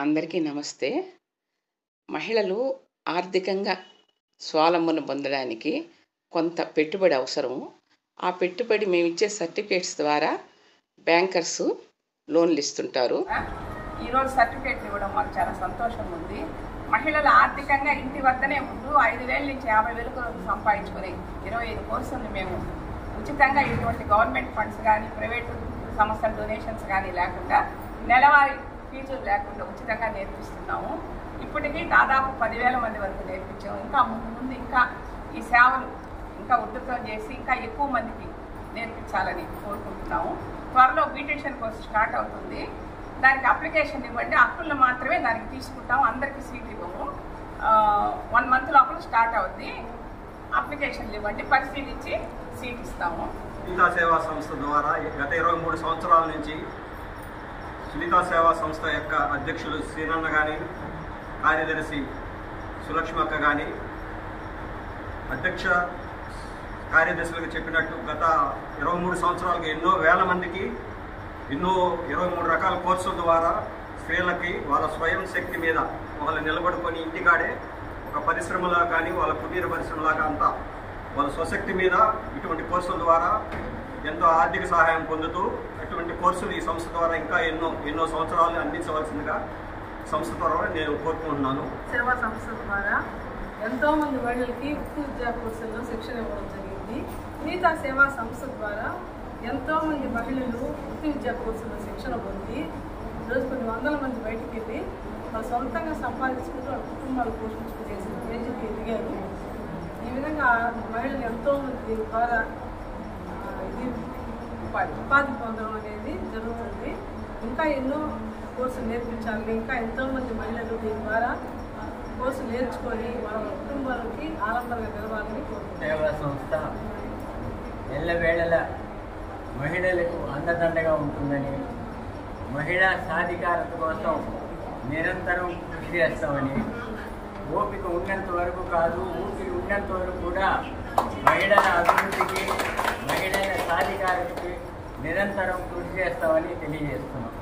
అందరికీ నమస్తే. మహిళలు ఆర్థికంగా స్వావలంబన పొందడానికి కొంత పెట్టుబడి అవసరము. ఆ పెట్టుబడి మేమిచ్చే సర్టిఫికేట్స్ ద్వారా బ్యాంకర్సు లోన్లు ఇస్తుంటారు. ఈరోజు సర్టిఫికేట్లు ఇవ్వడం మాకు చాలా సంతోషంగా ఉంది. మహిళలు ఆర్థికంగా ఇంటి వద్దనే ఉంటూ 5,000 నుంచి 50,000 సంపాదించుకుని 25 కోర్సులను మేము ఉచితంగా ఇటువంటి గవర్నమెంట్ ఫండ్స్ కానీ ప్రైవేటు సంస్థల డొనేషన్స్ కానీ లేకుండా నెలవారీ ఫీజులు లేకుండా ఉచితంగా నేర్పిస్తున్నాము. ఇప్పటికీ దాదాపు 10,000 మంది వరకు నేర్పించాము. ఇంకా ముందు ఇంకా ఈ సేవలు ఇంకా ఉధృతం చేసి ఇంకా ఎక్కువ మందికి నేర్పించాలని కోరుకుంటున్నాము. త్వరలో బ్యూటీషియన్ కోర్సు స్టార్ట్ అవుతుంది. దానికి అప్లికేషన్ ఇవ్వండి. హక్కులను మాత్రమే దానికి తీసుకుంటాము. అందరికీ సీట్ ఇవ్వము. 1 మంత్ లోపల స్టార్ట్ అవుద్ది. అప్లికేషన్లు ఇవ్వండి, పరిశీలించి సీట్ ఇస్తాము. సునీత సేవా సంస్థ ద్వారా గత 23 సంవత్సరాల నుంచి సునీత సేవా సంస్థ యొక్క అధ్యక్షులు శ్రీనన్న కానీ, కార్యదర్శి సులక్ష్మక్క కానీ, అధ్యక్ష కార్యదర్శులకు చెప్పినట్టు గత 23 సంవత్సరాలకు ఎన్నో వేల మందికి ఎన్నో 23 రకాల కోర్సుల ద్వారా స్త్రీలకి వాళ్ళ స్వయం శక్తి మీద వాళ్ళు నిలబడుకొని ఇంటికాడే ఒక పరిశ్రమలా కానీ వాళ్ళ కుటీర పరిశ్రమలాగా అంతా వాళ్ళ స్వశక్తి మీద ఇటువంటి కోర్సుల ద్వారా ఎంతో ఆర్థిక సహాయం పొందుతూ అటువంటి కోర్సులు ఈ సంస్థ ద్వారా ఇంకా ఎన్నో సంవత్సరాలు అందించవలసిందిగా సంస్థ ద్వారా నేను కోరుకుంటున్నాను. సేవా సంస్థ ద్వారా ఎంతోమంది మహిళలకి వృత్తి విద్యా కోర్సుల్లో శిక్షణ ఇవ్వడం జరిగింది. సునీత సేవా సంస్థ ద్వారా ఎంతోమంది మహిళలు వృత్తి విద్యా కోర్సుల్లో శిక్షణ పొంది ఈరోజు కొన్ని వందల మంది బయటికి వెళ్ళి వాళ్ళు సొంతంగా సంపాదించుకుంటూ వాళ్ళ కుటుంబాలు పోషించుకునే రేంజ్కి ఎదిగారు. ఈ విధంగా మహిళలు ఎంతోమంది దీని ద్వారా ఉపాధి పొందడం అనేది జరుగుతుంది. ఇంకా ఎన్నో కోర్సులు నేర్పించాలి. ఇంకా ఎంతోమంది మహిళలు దీని ద్వారా కోర్సులు నేర్చుకొని వాళ్ళ కుటుంబాలకి ఆలంబనగా నిలవాలని కోరుకుంటున్నారు. సేవా సంస్థ ఎల్లవేళల మహిళలకు అండదండగా ఉంటుందని, మహిళా సాధికారత కోసం నిరంతరం కృషి చేస్తామని, ఓపిక ఉన్నంత వరకు కాదు ఊపిరి ఉన్నంత వరకు కూడా మహిళల అభివృద్ధికి, మహిళల సాధికారతకి నిరంతరం కృషి చేస్తామని తెలియజేస్తున్నాం.